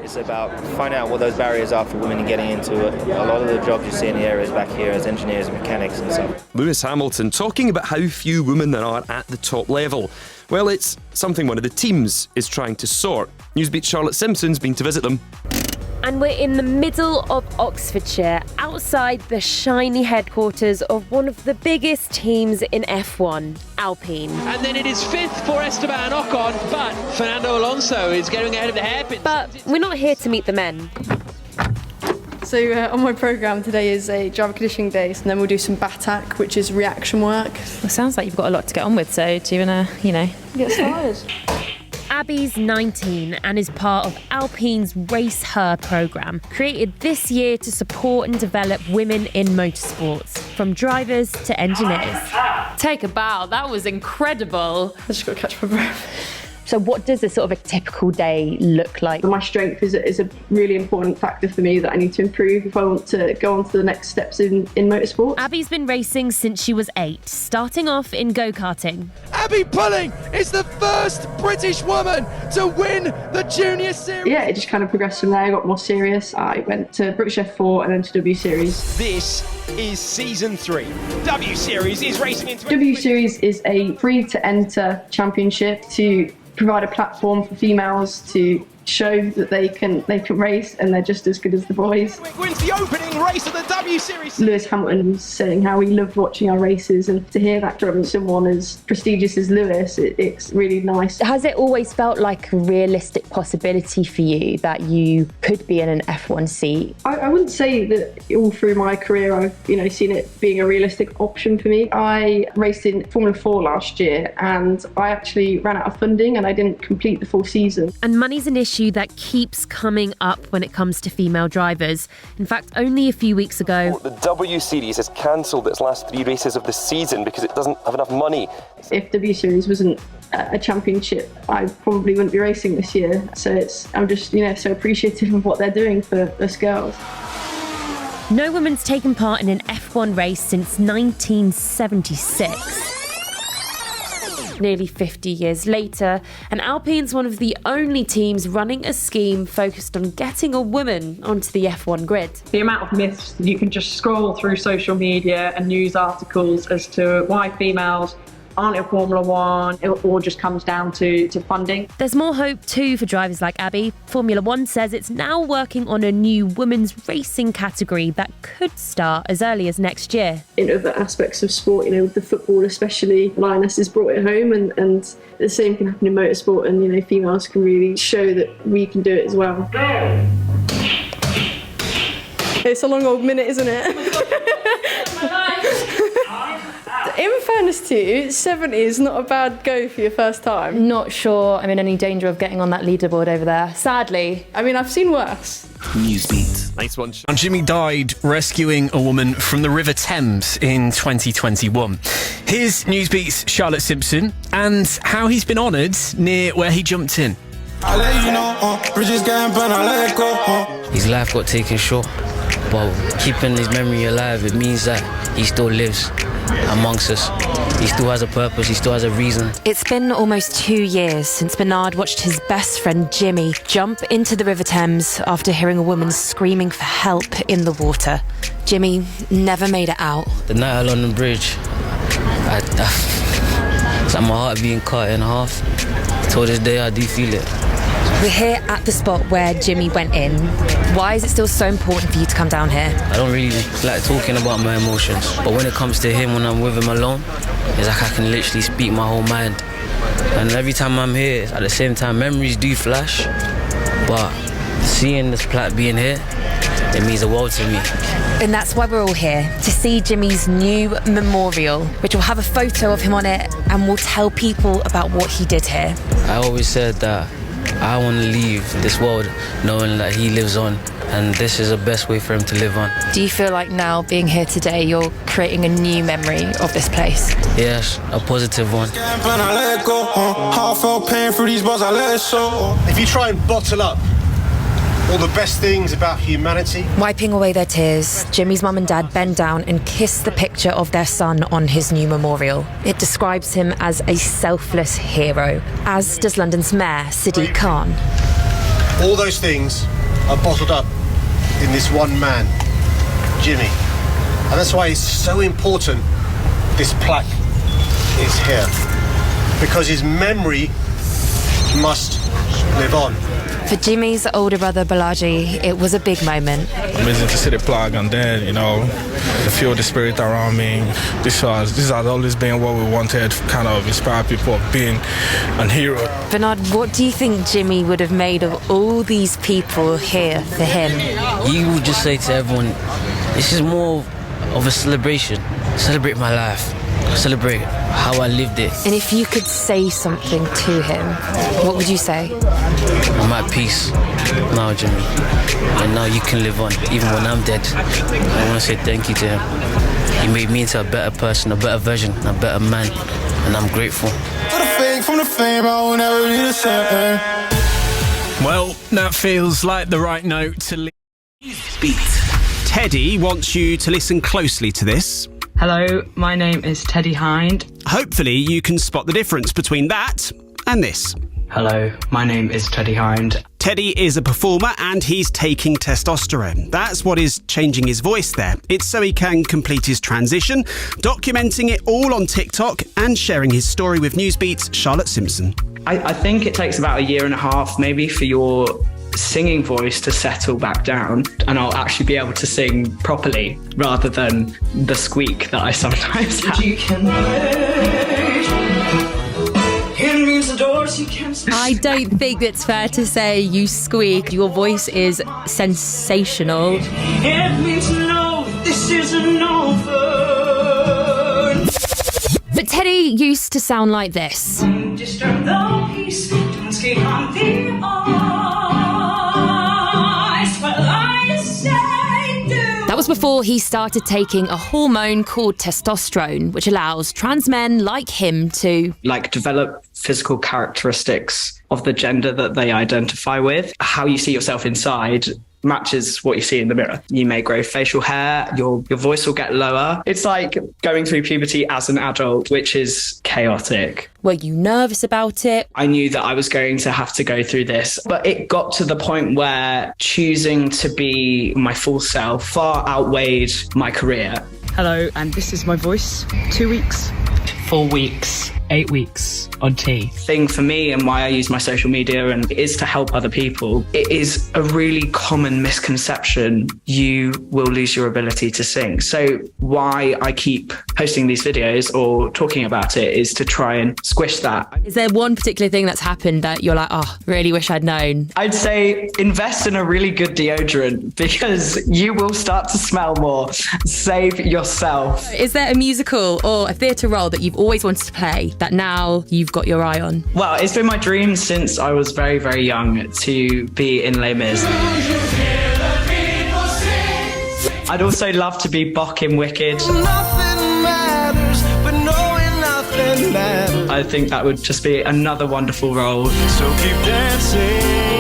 It's about finding out what those barriers are for women in getting into it. A lot of the jobs you see in the areas back here as engineers and mechanics and stuff. Lewis Hamilton talking about how few women there are at the top level. Well, it's something one of the teams is trying to sort. Newsbeat's Charlotte Simpson's been to visit them. And we're in the middle of Oxfordshire, outside the shiny headquarters of one of the biggest teams in F1, Alpine. And then it is fifth for Esteban Ocon, but Fernando Alonso is getting ahead of the hairpin. But we're not here to meet the men. So on my programme today is a driver conditioning day, and then we'll do some BATAC, which is reaction work. Well, sounds like you've got a lot to get on with, so do you want to, get started? Abby's 19 and is part of Alpine's Race Her programme, created this year to support and develop women in motorsports, from drivers to engineers. Take a bow, that was incredible. I just got to catch my breath. So what does a sort of a typical day look like? My strength is a really important factor for me that I need to improve if I want to go on to the next steps in motorsport. Abby's been racing since she was 8, starting off in go-karting. Abby Pulling is the first British woman to win the Junior Series. Yeah, it just kind of progressed from there. I got more serious. I went to British F4 and then to W Series. This is season 3. W Series is racing into... W Series is a free-to-enter championship to provide a platform for females to show that they can race and they're just as good as the boys. Wins the opening race of the W Series. Lewis Hamilton was saying how he loved watching our races, and to hear that from someone as prestigious as Lewis, it's really nice. Has it always felt like a realistic possibility for you that you could be in an F1 seat? I wouldn't say that all through my career I've seen it being a realistic option for me. I raced in Formula 4 last year and I actually ran out of funding and I didn't complete the full season. And money's an issue that keeps coming up when it comes to female drivers. In fact, only a few weeks ago, The W Series has cancelled its last 3 races of the season because it doesn't have enough money. If W Series wasn't a championship, I probably wouldn't be racing this year. So I'm just so appreciative of what they're doing for us girls. no woman's taken part in an F1 race since 1976. Nearly 50 years later, and Alpine's one of the only teams running a scheme focused on getting a woman onto the F1 grid. The amount of myths, you can just scroll through social media and news articles as to why females aren't in Formula One. It all just comes down to funding. There's more hope too for drivers like Abby. Formula One says it's now working on a new women's racing category that could start as early as next year. In other aspects of sport, with the football especially, Lioness has brought it home, and the same can happen in motorsport, and females can really show that we can do it as well. It's a long old minute, isn't it? In fairness to you, 70 is not a bad go for your first time. Not sure I'm in any danger of getting on that leaderboard over there. Sadly. I've seen worse. Newsbeat. Nice one. And Jimmy died rescuing a woman from the River Thames in 2021. Here's Newsbeat's Charlotte Simpson and how he's been honoured near where he jumped in. His life got taken short, but keeping his memory alive, it means that he still lives amongst us. He still has a purpose, he still has a reason. It's been almost 2 years since Bernard watched his best friend Jimmy jump into the River Thames after hearing a woman screaming for help in the water. Jimmy never made it out. The night at London Bridge, it's like my heart being cut in half. Till this day I do feel it. We're here at the spot where Jimmy went in. Why is it still so important for you to come down here? I don't really like talking about my emotions, but when it comes to him, when I'm with him alone, it's like I can literally speak my whole mind. And every time I'm here, at the same time, memories do flash, but seeing this plaque being here, it means the world to me. And that's why we're all here, to see Jimmy's new memorial, which will have a photo of him on it and will tell people about what he did here. I always said that I want to leave this world knowing that he lives on, and this is the best way for him to live on. Do you feel like now, being here today, you're creating a new memory of this place? Yes, a positive one. If you try and bottle up all the best things about humanity. Wiping away their tears, Jimmy's mum and dad bend down and kiss the picture of their son on his new memorial. It describes him as a selfless hero, as does London's Mayor, Sadiq Khan. All those things are bottled up in this one man, Jimi. And that's why it's so important this plaque is here. Because his memory must live on. For Jimi's older brother Balaji, it was a big moment. Amazing to see the plaque and then, to feel the spirit around me. This has always been what we wanted, kind of inspire people of being a hero. Bernard, what do you think Jimi would have made of all these people here for him? You would just say to everyone, this is more of a celebration. Celebrate my life. Celebrate how I lived it. And if you could say something to him, what would you say? I'm at peace now, Jimi. And now you can live on, even when I'm dead. I want to say thank you to him. He made me into a better person, a better version, a better man. And I'm grateful. Well, that feels like the right note to leave. Teddy wants you to listen closely to this. Hello, my name is Teddy Hind. Hopefully you can spot the difference between that and this. Hello, my name is Teddy Hind. Teddy is a performer and he's taking testosterone. That's what is changing his voice there. It's so he can complete his transition, documenting it all on TikTok and sharing his story with Newsbeat's Charlotte Simpson. I think it takes about 1.5 years maybe for your singing voice to settle back down, and I'll actually be able to sing properly rather than the squeak that I sometimes have. I don't think it's fair to say you squeak. Your voice is sensational. But Teddy used to sound like this. That was before he started taking a hormone called testosterone, which allows trans men like him to develop physical characteristics of the gender that they identify with. How you see yourself inside matches what you see in the mirror. You may grow facial hair, your voice will get lower. It's like going through puberty as an adult, which is chaotic. Were you nervous about it? I knew that I was going to have to go through this, but it got to the point where choosing to be my full self far outweighed my career. Hello, and this is my voice. 2 weeks, 4 weeks, 8 weeks on T. Thing for me and why I use my social media and is to help other people. It is a really common misconception you will lose your ability to sing. So why I keep posting these videos or talking about it is to try and squish that. Is there one particular thing that's happened that you're like, oh, really wish I'd known? I'd say invest in a really good deodorant because you will start to smell more. Save yourself. Is there a musical or a theatre role that you've always wanted to play that now you've got your eye on? Well, it's been my dream since I was very, very young to be in Les Mis. I'd also love to be Bach in Wicked. I think that would just be another wonderful role. So keep dancing.